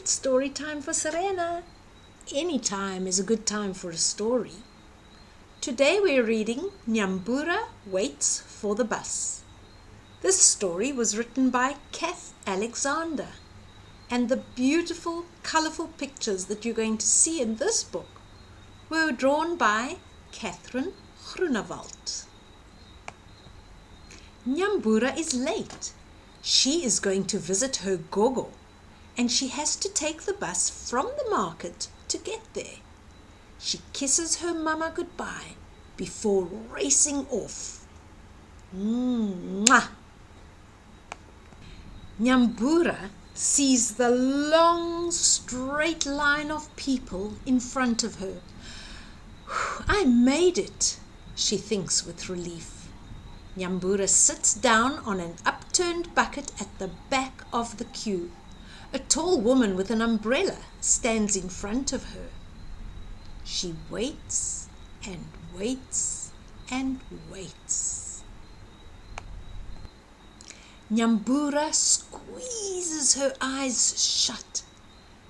It's story time for Serena. Any time is a good time for a story. Today we're reading Nyambura Waits for the Bus. This story was written by Cath Alexander, and the beautiful, colourful pictures that you're going to see in this book were drawn by Catherine Groenewald. Nyambura is late. She is going to visit her Gogo, and she has to take the bus from the market to get there. She kisses her mama goodbye before racing off. Mwah! Nyambura sees the long, straight line of people in front of her. I made it, she thinks with relief. Nyambura sits down on an upturned bucket at the back of the queue. A tall woman with an umbrella stands in front of her. She waits and waits and waits. Nyambura squeezes her eyes shut,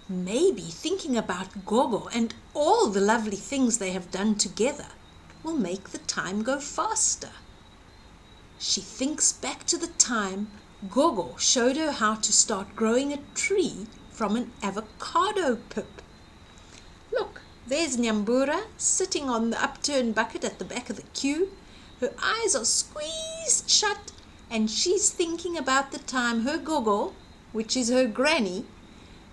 maybe thinking about Gogo and all the lovely things they have done together will make the time go faster. She thinks back to the time Gogo showed her how to start growing a tree from an avocado pip. Look, there's Nyambura sitting on the upturned bucket at the back of the queue. Her eyes are squeezed shut, and she's thinking about the time her Gogo, which is her granny,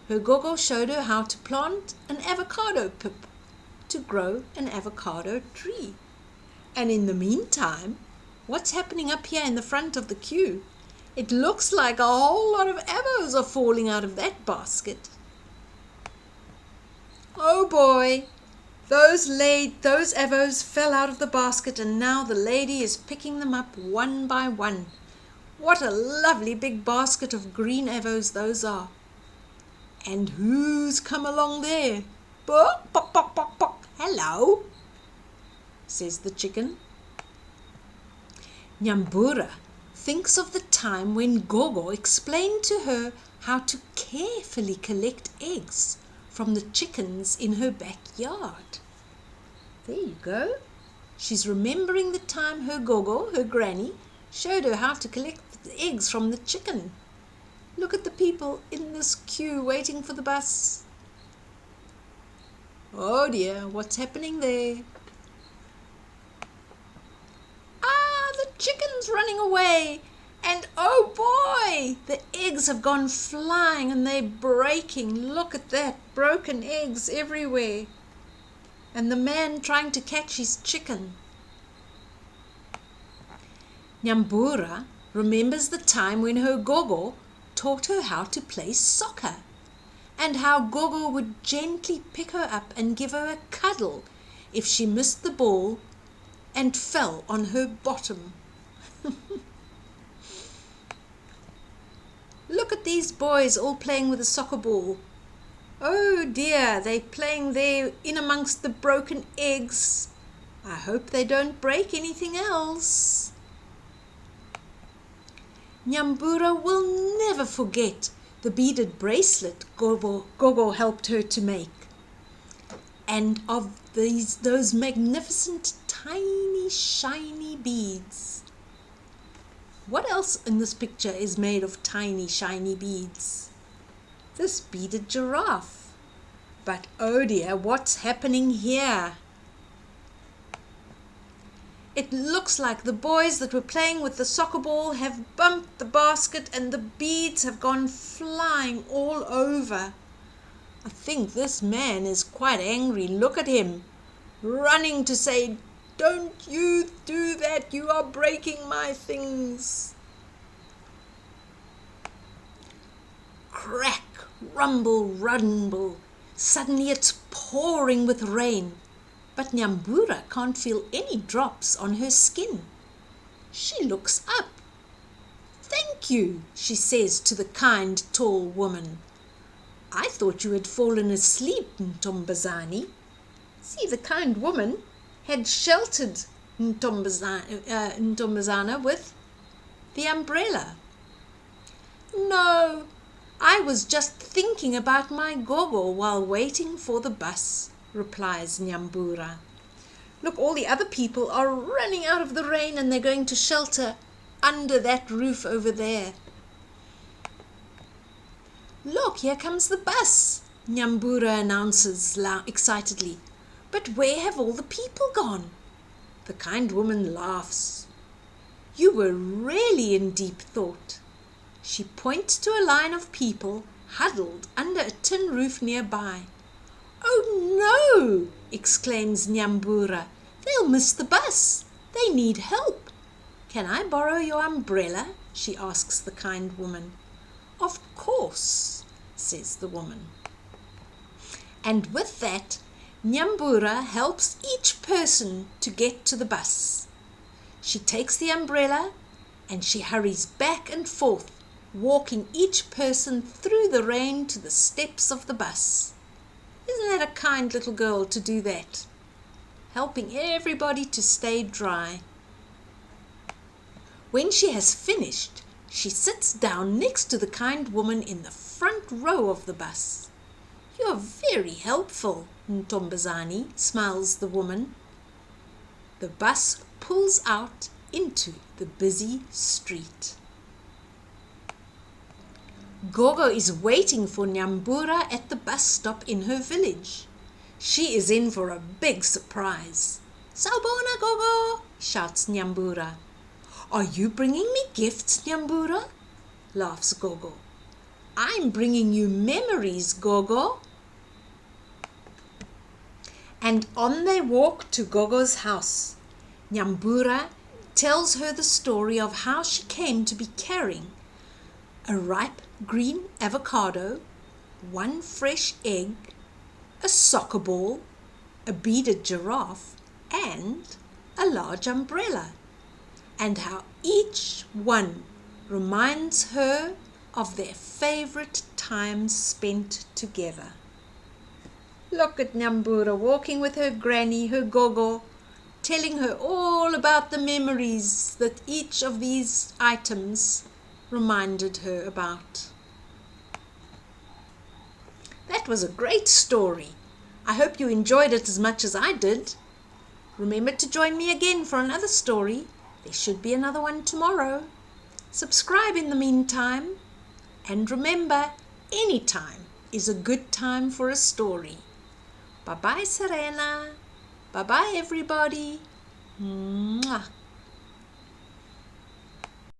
her Gogo showed her how to plant an avocado pip to grow an avocado tree. And in the meantime, what's happening up here in the front of the queue? It looks like a whole lot of avos are falling out of that basket. Oh boy, those avos fell out of the basket, and now the lady is picking them up one by one. What a lovely big basket of green avos those are. And who's come along there? Bok, bok, bok, bok, bok. Hello, says the chicken. Nyambura thinks of the time when Gogo explained to her how to carefully collect eggs from the chickens in her backyard. There you go. She's remembering the time her Gogo, her granny, showed her how to collect the eggs from the chicken. Look at the people in this queue waiting for the bus. Oh dear, what's happening there? The chicken's running away, and oh boy, the eggs have gone flying and they're breaking. Look at that, broken eggs everywhere, and the man trying to catch his chicken. Nyambura remembers the time when her Gogo taught her how to play soccer, and how Gogo would gently pick her up and give her a cuddle if she missed the ball and fell on her bottom. Look at these boys all playing with a soccer ball. Oh dear, they're playing there in amongst the broken eggs. I hope they don't break anything else. Nyambura will never forget the beaded bracelet Gogo helped her to make, and of those magnificent tiny shiny beads. What else in this picture is made of tiny shiny beads? This beaded giraffe. But oh dear, what's happening here? It looks like the boys that were playing with the soccer ball have bumped the basket and the beads have gone flying all over. I think this man is quite angry. Look at him, running to say, "Don't you do that, you are breaking my things." Crack, rumble, rumble. Suddenly it's pouring with rain, but Nyambura can't feel any drops on her skin. She looks up. "Thank you," she says to the kind, tall woman. "I thought you had fallen asleep, Ntombazane." See, the kind woman had sheltered Ntombazana with the umbrella. "No, I was just thinking about my Gogo while waiting for the bus, replies Nyambura. Look, all the other people are running out of the rain and they're going to shelter under that roof over there. Look, here comes the bus, Nyambura announces excitedly. But where have all the people gone? The kind woman laughs. You were really in deep thought. She points to a line of people huddled under a tin roof nearby. Oh no, exclaims Nyambura. They'll miss the bus. They need help. Can I borrow your umbrella? She asks the kind woman. Of course, says the woman. And with that, Nyambura helps each person to get to the bus. She takes the umbrella and she hurries back and forth, walking each person through the rain to the steps of the bus. Isn't that a kind little girl to do that? Helping everybody to stay dry. When she has finished, she sits down next to the kind woman in the front row of the bus. You're very helpful, Ntombazane, smiles the woman. The bus pulls out into the busy street. Gogo is waiting for Nyambura at the bus stop in her village. She is in for a big surprise. Sawubona, Gogo, shouts Nyambura. Are you bringing me gifts, Nyambura? Laughs Gogo. I'm bringing you memories, Gogo. And on they walk to Gogo's house. Nyambura tells her the story of how she came to be carrying a ripe green avocado, one fresh egg, a soccer ball, a beaded giraffe, and a large umbrella, and how each one reminds her of their favorite times spent together. Look at Nyambura walking with her granny, her Gogo, telling her all about the memories that each of these items reminded her about. That was a great story. I hope you enjoyed it as much as I did. Remember to join me again for another story. There should be another one tomorrow. Subscribe in the meantime. And remember, any time is a good time for a story. Bye-bye, Serena. Bye-bye, everybody. Mwah.